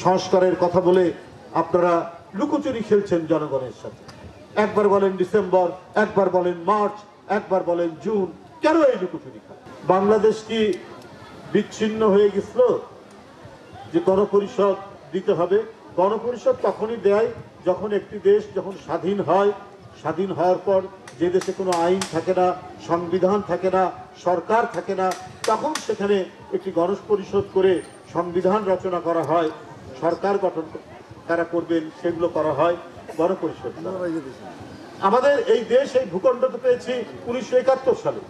সংস্কারের কথা বলে আপনারা লুকোচুরি খেলছেন জনগণের সাথে। একবার বলেন ডিসেম্বর, একবার বলেন মার্চ, একবার বলেন জুন। কেন এই লুকোচুরি খেলা? বাংলাদেশ কি বিচ্ছিন্ন হয়ে গেছিল যে গণপরিষদ দিতে হবে? গণপরিষদ তখনই দেয় যখন একটি দেশ যখন স্বাধীন হয়, স্বাধীন হওয়ার পর যে দেশে কোনো আইন থাকে না, সংবিধান থাকে না, সরকার থাকে না, তখন সেখানে একটি গণপরিষদ করে সংবিধান রচনা করা হয়, সরকার গঠন কারা করবেন সেগুলো করা হয় গণপরিষদ। আমাদের এই দেশ এই ভূখণ্ডতে পেয়েছি 1971 সালে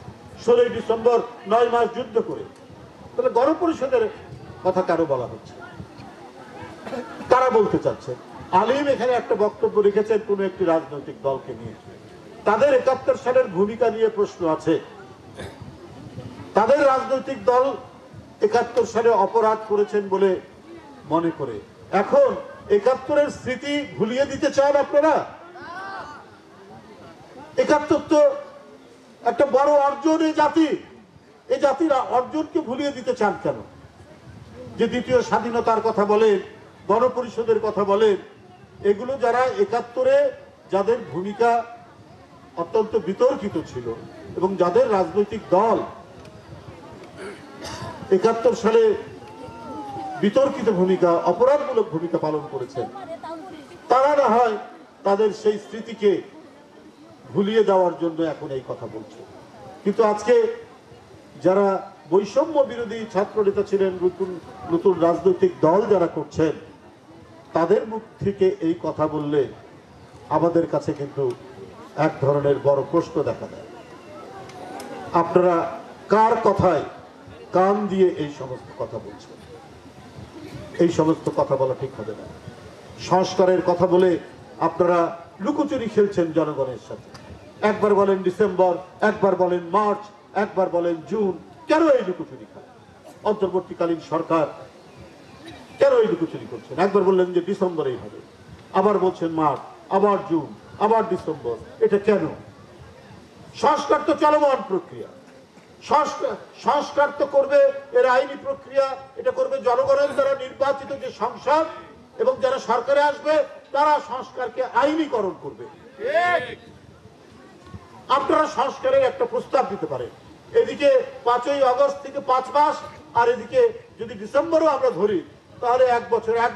16 ডিসেম্বর, 9 মাস যুদ্ধ করে। তাহলে গণপরিষদের কথা কেন বলা হচ্ছে? কারা বলতে চাচ্ছে? আলিম এখানে একটা বক্তব্য রেখেছেন কোন একটি রাজনৈতিক দলকে নিয়ে। তাদের 71 সালের ভূমিকা নিয়ে প্রশ্ন আছে। তাদের রাজনৈতিক দল 71 সালে অপরাধ করেছেন বলে মনে করে এখন 71-এর স্মৃতি ভুলিয়ে দিতে চান আপনারা? 71 তো একটা বড় অর্জন এই জাতির অর্জনকে ভুলিয়ে দিতে চান কেন? যে দ্বিতীয় স্বাধীনতার কথা বলেন, গণপরিষদের কথা বলেন, এগুলো যারা 71-এ যাদের ভূমিকা অত্যন্ত বিতর্কিত ছিল এবং যাদের রাজনৈতিক দল 71 সালে বিতর্কিত ভূমিকা, অপরাধমূলক ভূমিকা পালন করেছেন, তারা না হয় তাদের সেই স্মৃতিকে ভুলিয়ে দেওয়ার জন্য এখন এই কথা বলছে। কিন্তু আজকে যারা বৈষম্য বিরোধী ছাত্র নেতা ছিলেন, নতুন নতুন রাজনৈতিক দল যারা করছেন, তাদের মুখ থেকে এই কথা বললে আমাদের কাছে কিন্তু এক ধরনের বড় প্রশ্ন দেখা দেয়। আপনারা কার কথায় কান দিয়ে এই সমস্ত কথা বলছেন? এই সমস্ত কথা বলা ঠিক হবে না। সংস্কারের কথা বলে আপনারা লুকোচুরি খেলছেন জনগণের সাথে। একবার বলেন ডিসেম্বর, একবার বলেন মার্চ, একবার বলেন জুন। কেন এই লুকোচুরি খেলা? অন্তর্বর্তীকালীন সরকার কেন এই লুকোচুরি করছেন? একবার বললেন যে ডিসেম্বরেই হবে, আবার বলছেন মার্চ, আবার জুন, আবার ডিসেম্বর। এটা কেন? সংস্কার তো চলমান প্রক্রিয়া। সংস্কার তো করবে এর আইনি প্রক্রিয়া, এটা করবে জনগণের দ্বারা নির্বাচিত যে সংসদ, এবং যারা সরকারে আসবে তারা সংস্কারকে আইনীকরণ করবে। আপনারা সংস্কারের একটা প্রস্তাব দিতে পারেন। এদিকে 5ই আগস্ট থেকে 5 মাস, আর এদিকে যদি ডিসেম্বরও আমরা ধরি, তাহলে 1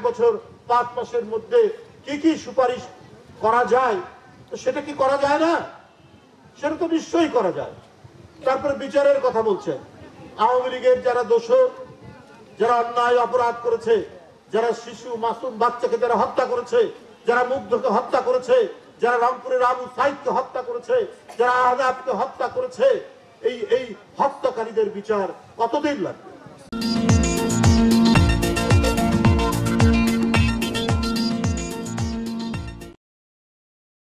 বছর 5 মাসের মধ্যে কি কি সুপারিশ করা যায়, তো সেটা কি করা যায় না? সেটা তো নিশ্চয়ই করা যায়। তারপরে বিচারের কথা বলছেন। আওয়ামী লীগের যারা দোষর, যারা অন্যায় অপরাধ করেছে, যারা শিশু মাসুম বাচ্চাকে যারা হত্যা করেছে, যারা মুগ্ধকে হত্যা করেছে, যারা রংপুরের আবু সাইদকে হত্যা করেছে, যারা আহনাফকে হত্যা করেছে, এই হত্যাকারীদের বিচার কতদিন লাগবে?